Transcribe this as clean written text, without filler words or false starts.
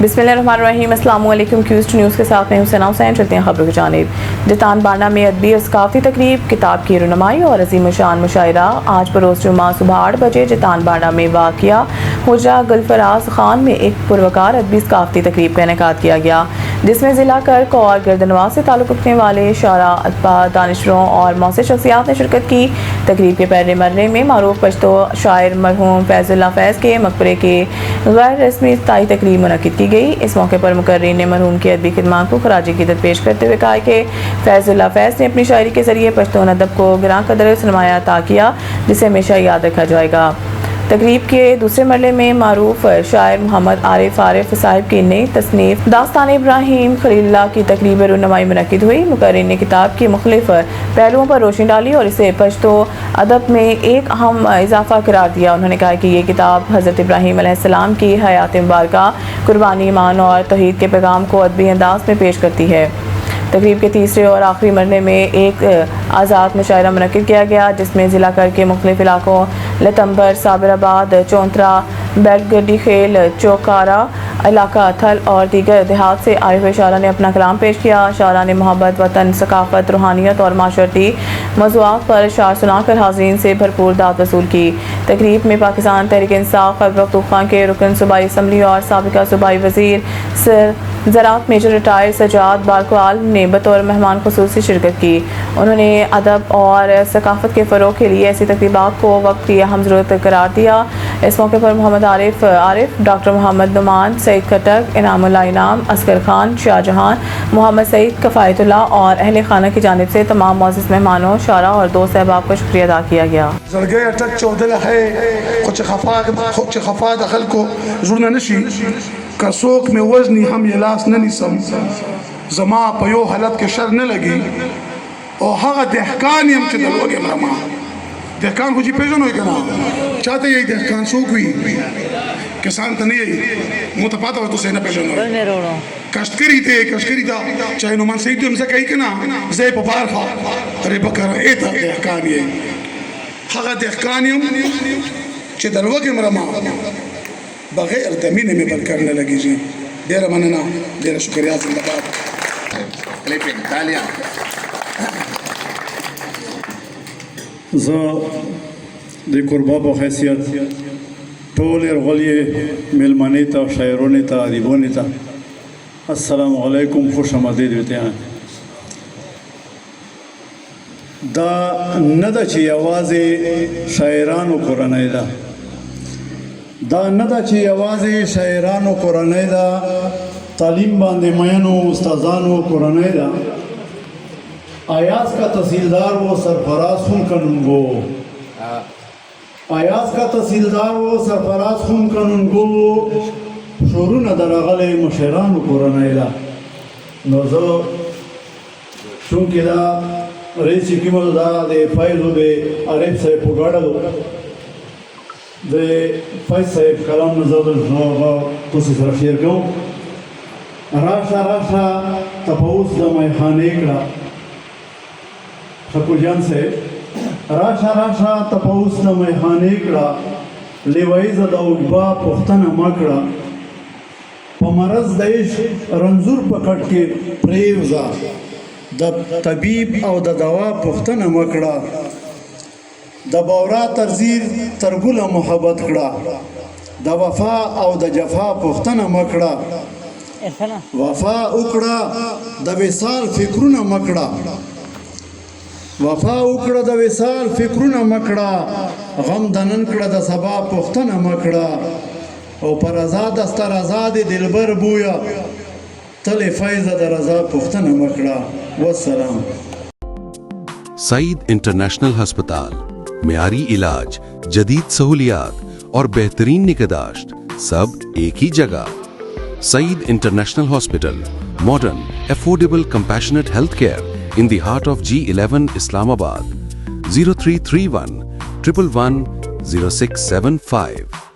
बिस्मिल्लाहिर्रहमानिर्रहीम। अस्सलाम वालेकुम। क्यूज़ न्यूज़ के साथ मैं हुसैना हुसैन। चलते हैं खबरों की जानिब। जतान बांडा में अदबी और सकाफती तकरीब, किताब की रुनमाई और अजीम शान मुशायरा। आज बरोज़ जुम्मा सुबह 8 बजे जतान बांडा में वाक़िया हुजरा गुलफराज खान में एक पुरवकार अदबी सकाफती तकरीब का इनेकाद किया गया, जिसमें ज़िला कर्क और गर्दनवाज से ताल्लुक़ रखने वाले शारा, अतबा, दानिशवरों और मौसर शख्सियात ने शिरकत की। तकरीब के पहले मरने में मारूफ पश्तो शायर मरहूम फैज़ुल्लाह फैज़ के मकबरे के गैर रस्मी इफ्ताही तकरीब मुनक्किद की गई। इस मौके पर मुकर्रीन ने मरहूम की अदबी खिदमात को खराज अक़ीदत पेश करते हुए कहा कि फैज़ुल्लाह फैज़ ने अपनी शायरी के ज़रिए पश्तून अदब को गिरां कदर सरमाया अता किया, जिसे हमेशा याद रखा जाएगा। तकरीब के दूसरे मरले में मारूफ शायर मोहम्मद आरिफ साहिब की नई तसनीफ दास्तान इब्राहिम खलीलुल्लाह की तकरीब रुनमाई मुनक्किद हुई। मुकर्रिर ने किताब की मुख्तलिफ पहलुओं पर रोशनी डाली और इसे पश्तो अदब में एक अहम इजाफा करार दिया। उन्होंने कहा कि ये किताब हज़रत इब्राहिम अलैहिस्सलाम की हयात मुबारका, कुर्बानी, ईमान और तौहीद के पैगाम को अदबी अंदाज में पेश करती है। तकरीब के तीसरे और आखिरी मरने में एक आज़ाद मुशायरा मुनक्किद किया गया, जिसमें ज़िला कर के मुख्तलिफ इलाकों लतम्बर, साबिराबाद, चौंतरा, बैलगड्डी खेल, चौकारा इलाका थल और दीगर देहात से आए हुए शारा ने अपना कलाम पेश किया। शारा ने मोहब्बत, वतन, सकाफत, रूहानियत और माशरती मौज़ूआत पर शार सुनाकर हाज़रीन से भरपूर दाद वसूल की। तकरीब में पाकिस्तान तहरीक इंसाफ खैबर पख्तूनख्वा के रुकन सूबाई असम्बली और साबिका सूबाई वज़ीर ज़राअत मेजर रिटायर्ड सजाद बारकवाल ने बतौर मेहमान खुसूसी शिरकत की। उन्होंने अदब और सकाफत के फ़रोग़ के लिए ऐसी तक़रीबात को वक्त की अहम ज़रूरत करार दिया। इस मौके पर मोहम्मद आरिफ, डॉक्टर मोहम्मद नुमान, सईद खटक, इनामुल्लाह इनाम, असगर खान, शाहजहां, मोहम्मद सईद, कफ़ायतुल्लाह और अहले खाना की जानिब से तमाम मौजूद मेहमानों, शारा और दोस्त अहबाब का शुक्रिया अदा किया गया। खफा दखल को जुड़ना नशी कसोक में वजनी हम ये लास न निसम जमा पयो हालत के शर न लगी और हाँ दहकान हम के दलोगे मरमा दहकान कुछ पेजन हो गया ना चाहते यही दहकान सूख हुई किसान तो नहीं मुतपाता हो तो से न पेजन हो कष्टकरी थे कष्टकरी था चाहे नुमान सही तो हमसे कही के ना जे पपार खा अरे बकर ए था दहकान ये हाँ दहकान हम के दलोगे मरमा बगैर ज़मीन में बल करने लगी जी। देर मनना देर शुक्रिया जिंदाबाद। द कुर्बा ब हैसियत टोल गलिए मेलमानी था शायरों ने था अदीबों ने था अस्सलाम वालेकुम खुश आमदीद होते हैं। दा नदा ची आवाज़ शायरान कुरान दा دا ندا چې یوازې شاعرانو کورنۍ ده، تعلیم باندې مینو استادانو کورنۍ ده. آیاز کا تحصیلدار وہ سرفراز خون قانون گو آیاز کا تحصیلدار وہ سرفراز خون قانون گو شورونه درغلی مشرانو کورنۍ ده. نو زه چونکې دا رئیس کیمل دا د فایلو د عارف صاحب په ګاډلو د فیض صاحب کلام نظر نو تاسو سره شیر کوم. راشه تپوس د میخانې کړه شکر جان صاحب راشه تپوس د میخانې کړه لیوایز د اوګبا پښتنه ما کړه په مرض د عشق رنځور په کټ کې پریوزا د طبیب او د دوا پښتنه ما کړه د باورا ترزیر ترګله محبت کړه د وفا او د جفا پښتنه مکړه وفا وکړه د وصال فکرونه مکړه وفا وکړه د وصال فکرونه مکړه غم د نن کړه د سبا پښتنه مکړه او پر آزاد استر آزاد دلبر بویا تل فیض د رضا پښتنه مکړه. والسلام. सईद इंटरनेशनल हस्पताल, मेयारी इलाज, जदीद सहूलियात और बेहतरीन निगहदाश्त सब एक ही जगह. Saeed international hospital, modern, affordable, compassionate health care in the heart of G11 Islamabad. 0331 111 0675.